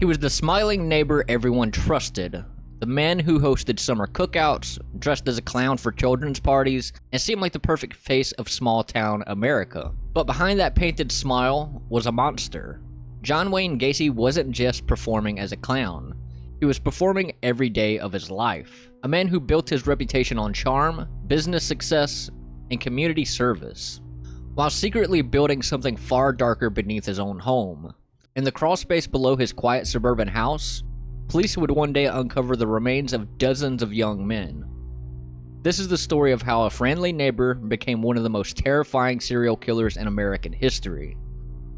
He was the smiling neighbor everyone trusted, the man who hosted summer cookouts, dressed as a clown for children's parties, and seemed like the perfect face of small-town America. But behind that painted smile was a monster. John Wayne Gacy wasn't just performing as a clown. He was performing every day of his life. A man who built his reputation on charm, business success, and community service, while secretly building something far darker beneath his own home. In the crawlspace below his quiet suburban house, police would one day uncover the remains of dozens of young men. This is the story of how a friendly neighbor became one of the most terrifying serial killers in American history.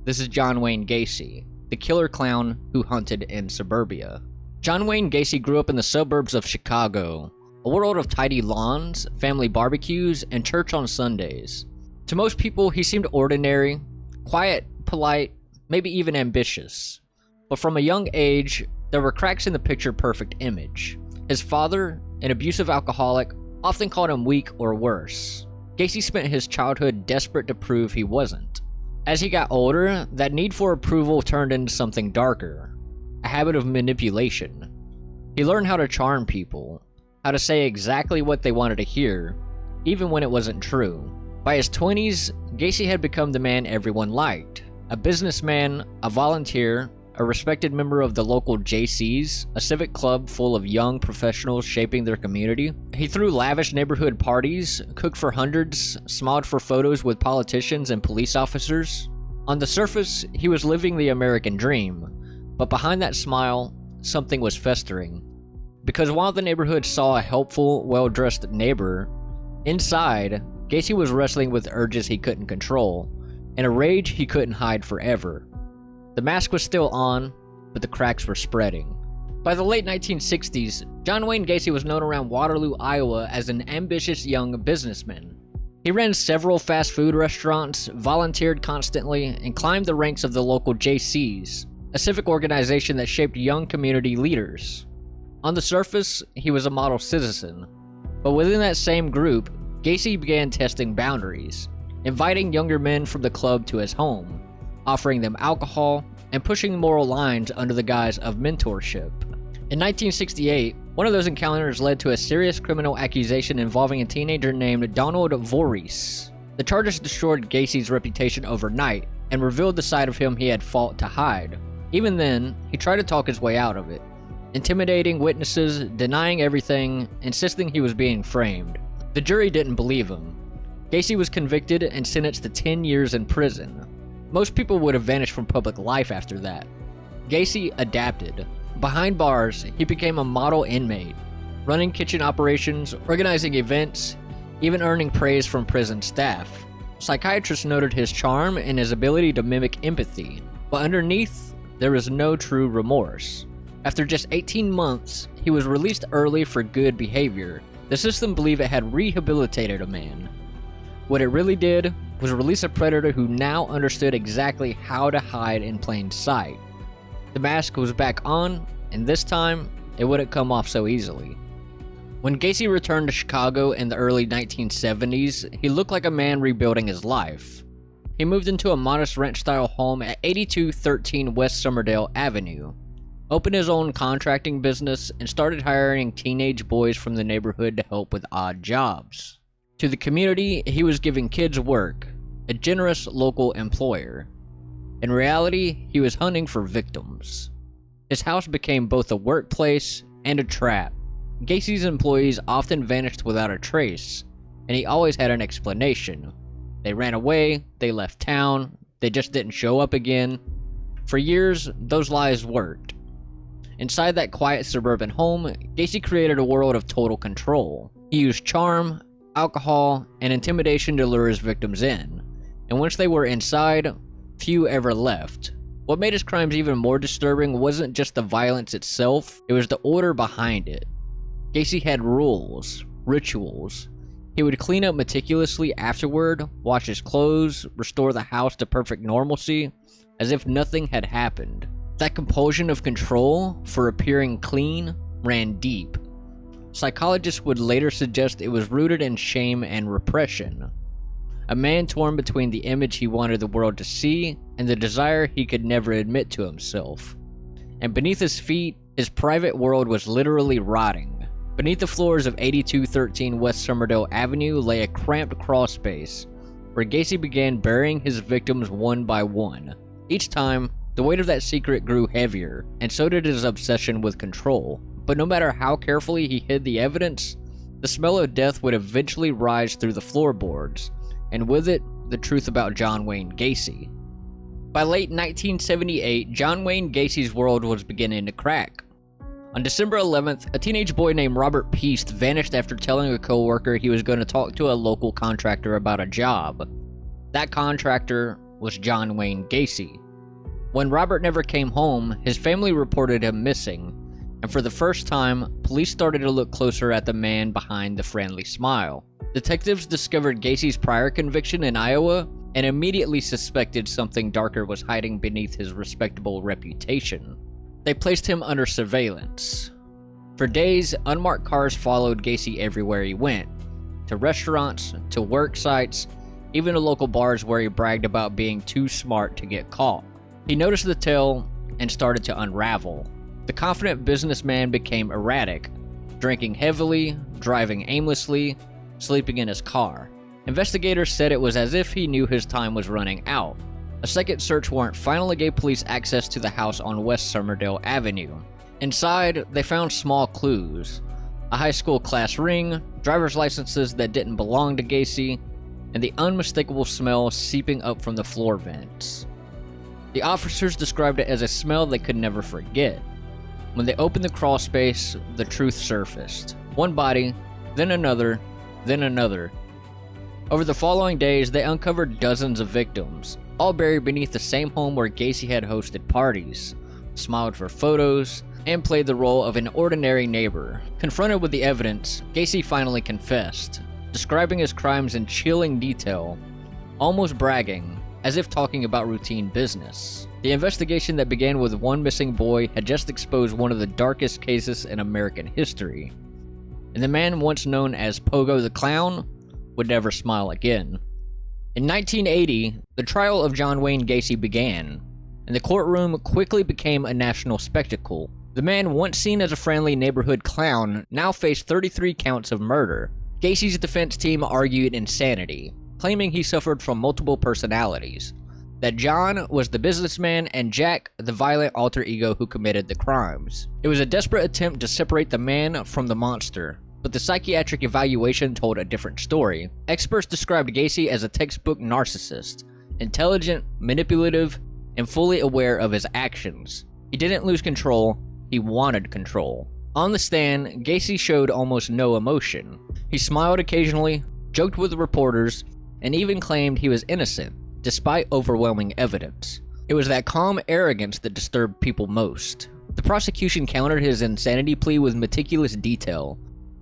This is John Wayne Gacy, the killer clown who hunted in Suburbia. John Wayne Gacy grew up in the suburbs of Chicago, a world of tidy lawns, family barbecues, and church on Sundays. To most people, he seemed ordinary, quiet, polite, maybe even ambitious. But from a young age, there were cracks in the picture-perfect image. His father, an abusive alcoholic, often called him weak or worse. Gacy spent his childhood desperate to prove he wasn't. As he got older, that need for approval turned into something darker, a habit of manipulation. He learned how to charm people, how to say exactly what they wanted to hear, even when it wasn't true. By his 20s, Gacy had become the man everyone liked. A businessman, a volunteer, a respected member of the local JCs, a civic club full of young professionals shaping their community. He threw lavish neighborhood parties, cooked for hundreds, smiled for photos with politicians and police officers. On the surface, he was living the American dream, but behind that smile, something was festering. Because while the neighborhood saw a helpful, well-dressed neighbor, inside, Gacy was wrestling with urges he couldn't control, and a rage he couldn't hide forever. The mask was still on, but the cracks were spreading. By the late 1960s, John Wayne Gacy was known around Waterloo, Iowa as an ambitious young businessman. He ran several fast food restaurants, volunteered constantly, and climbed the ranks of the local JCs, a civic organization that shaped young community leaders. On the surface, he was a model citizen, but within that same group, Gacy began testing boundaries, inviting younger men from the club to his home, offering them alcohol, and pushing moral lines under the guise of mentorship. In 1968, one of those encounters led to a serious criminal accusation involving a teenager named Donald Voorhees. The charges destroyed Gacy's reputation overnight and revealed the side of him he had fought to hide. Even then, he tried to talk his way out of it, intimidating witnesses, denying everything, insisting he was being framed. The jury didn't believe him. Gacy was convicted and sentenced to 10 years in prison. Most people would have vanished from public life after that. Gacy adapted. Behind bars, he became a model inmate, running kitchen operations, organizing events, even earning praise from prison staff. Psychiatrists noted his charm and his ability to mimic empathy, but underneath, there was no true remorse. After just 18 months, he was released early for good behavior. The system believed it had rehabilitated a man. What it really did was release a predator who now understood exactly how to hide in plain sight. The mask was back on, and this time, it wouldn't come off so easily. When Gacy returned to Chicago in the early 1970s, he looked like a man rebuilding his life. He moved into a modest ranch-style home at 8213 West Somerdale Avenue, opened his own contracting business, and started hiring teenage boys from the neighborhood to help with odd jobs. To the community, he was giving kids work, a generous local employer. In reality, he was hunting for victims. His house became both a workplace and a trap. Gacy's employees often vanished without a trace, and he always had an explanation. They ran away, they left town, they just didn't show up again. For years, those lies worked. Inside that quiet suburban home, Gacy created a world of total control. He used charm, alcohol, and intimidation to lure his victims in, and once they were inside, few ever left. What made his crimes even more disturbing wasn't just the violence itself, it was the order behind it. Gacy had rules, rituals. He would clean up meticulously afterward, wash his clothes, restore the house to perfect normalcy, as if nothing had happened. That compulsion of control for appearing clean ran deep. Psychologists would later suggest it was rooted in shame and repression. A man torn between the image he wanted the world to see and the desire he could never admit to himself. and beneath his feet, his private world was literally rotting. Beneath the floors of 8213 West Somerdale Avenue lay a cramped crawl space, where Gacy began burying his victims one by one. Each time, the weight of that secret grew heavier, and so did his obsession with control. But no matter how carefully he hid the evidence, the smell of death would eventually rise through the floorboards, and with it, the truth about John Wayne Gacy. By late 1978, John Wayne Gacy's world was beginning to crack. On December 11th, a teenage boy named Robert Peast vanished after telling a coworker he was going to talk to a local contractor about a job. That contractor was John Wayne Gacy. When Robert never came home, his family reported him missing, and for the first time, police started to look closer at the man behind the friendly smile. Detectives discovered Gacy's prior conviction in Iowa and immediately suspected something darker was hiding beneath his respectable reputation. They placed him under surveillance. For days, unmarked cars followed Gacy everywhere he went, to restaurants, to work sites, even to local bars where he bragged about being too smart to get caught. He noticed the tale and started to unravel. The confident businessman became erratic, drinking heavily, driving aimlessly, sleeping in his car. Investigators said it was as if he knew his time was running out. A second search warrant finally gave police access to the house on West Somerdale Avenue. Inside, they found small clues: a high school class ring, driver's licenses that didn't belong to Gacy, and the unmistakable smell seeping up from the floor vents. The officers described it as a smell they could never forget. When they opened the crawl space, the truth surfaced. One body, then another, then another. Over the following days, they uncovered dozens of victims, all buried beneath the same home where Gacy had hosted parties, smiled for photos, and played the role of an ordinary neighbor. Confronted with the evidence, Gacy finally confessed, describing his crimes in chilling detail, almost bragging, as if talking about routine business. The investigation that began with one missing boy had just exposed one of the darkest cases in American history, and the man once known as Pogo the Clown would never smile again. In 1980, the trial of John Wayne Gacy began, and the courtroom quickly became a national spectacle. The man once seen as a friendly neighborhood clown now faced 33 counts of murder. Gacy's defense team argued insanity, claiming he suffered from multiple personalities, that John was the businessman and Jack the violent alter ego who committed the crimes. It was a desperate attempt to separate the man from the monster, but the psychiatric evaluation told a different story. Experts described Gacy as a textbook narcissist, intelligent, manipulative, and fully aware of his actions. He didn't lose control, he wanted control. On the stand, Gacy showed almost no emotion. He smiled occasionally, joked with reporters, and even claimed he was innocent, despite overwhelming evidence. It was that calm arrogance that disturbed people most. The prosecution countered his insanity plea with meticulous detail: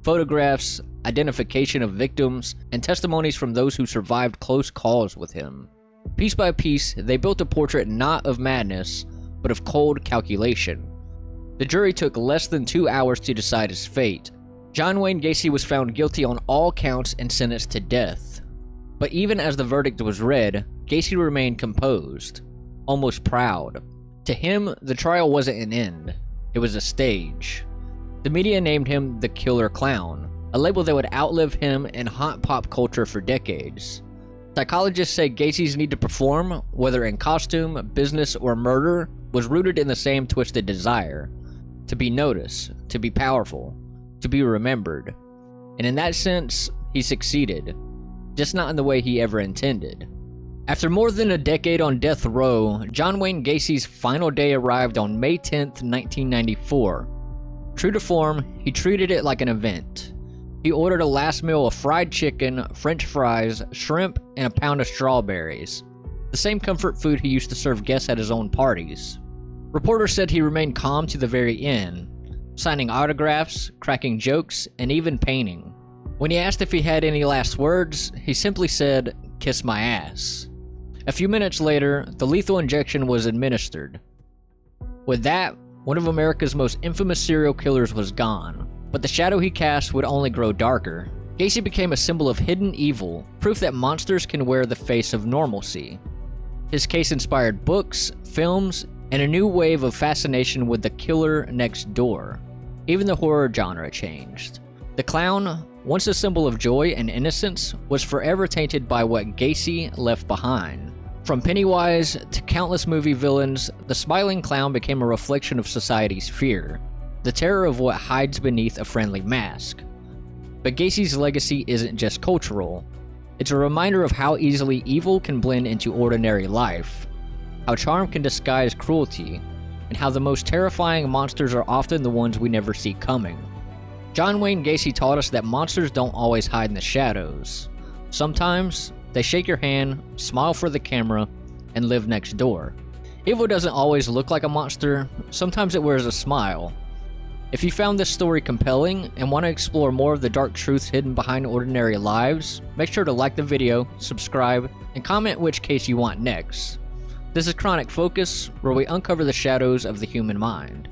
photographs, identification of victims, and testimonies from those who survived close calls with him. Piece by piece, they built a portrait not of madness, but of cold calculation. The jury took less than 2 hours to decide his fate. John Wayne Gacy was found guilty on all counts and sentenced to death. But even as the verdict was read, Gacy remained composed, almost proud. To him, the trial wasn't an end, it was a stage. The media named him the Killer Clown, a label that would outlive him in hot pop culture for decades. Psychologists say Gacy's need to perform, whether in costume, business, or murder, was rooted in the same twisted desire: to be noticed, to be powerful, to be remembered. And in that sense, he succeeded, just not in the way he ever intended. After more than a decade on death row, John Wayne Gacy's final day arrived on May 10th, 1994. True to form, he treated it like an event. He ordered a last meal of fried chicken, french fries, shrimp, and a pound of strawberries, the same comfort food he used to serve guests at his own parties. Reporters said he remained calm to the very end, signing autographs, cracking jokes, and even painting. When he asked if he had any last words, he simply said, "Kiss my ass." A few minutes later, the lethal injection was administered. With that, one of America's most infamous serial killers was gone, but the shadow he cast would only grow darker. Gacy became a symbol of hidden evil, proof that monsters can wear the face of normalcy. His case inspired books, films, and a new wave of fascination with the killer next door. Even the horror genre changed. The clown, once a symbol of joy and innocence, was forever tainted by what Gacy left behind. From Pennywise to countless movie villains, the smiling clown became a reflection of society's fear, the terror of what hides beneath a friendly mask. But Gacy's legacy isn't just cultural. It's a reminder of how easily evil can blend into ordinary life, how charm can disguise cruelty, and how the most terrifying monsters are often the ones we never see coming. John Wayne Gacy taught us that monsters don't always hide in the shadows. Sometimes, they shake your hand, smile for the camera, and live next door. Evil doesn't always look like a monster, sometimes it wears a smile. If you found this story compelling and want to explore more of the dark truths hidden behind ordinary lives, make sure to like the video, subscribe, and comment which case you want next. This is Cronic Focus, where we uncover the shadows of the human mind.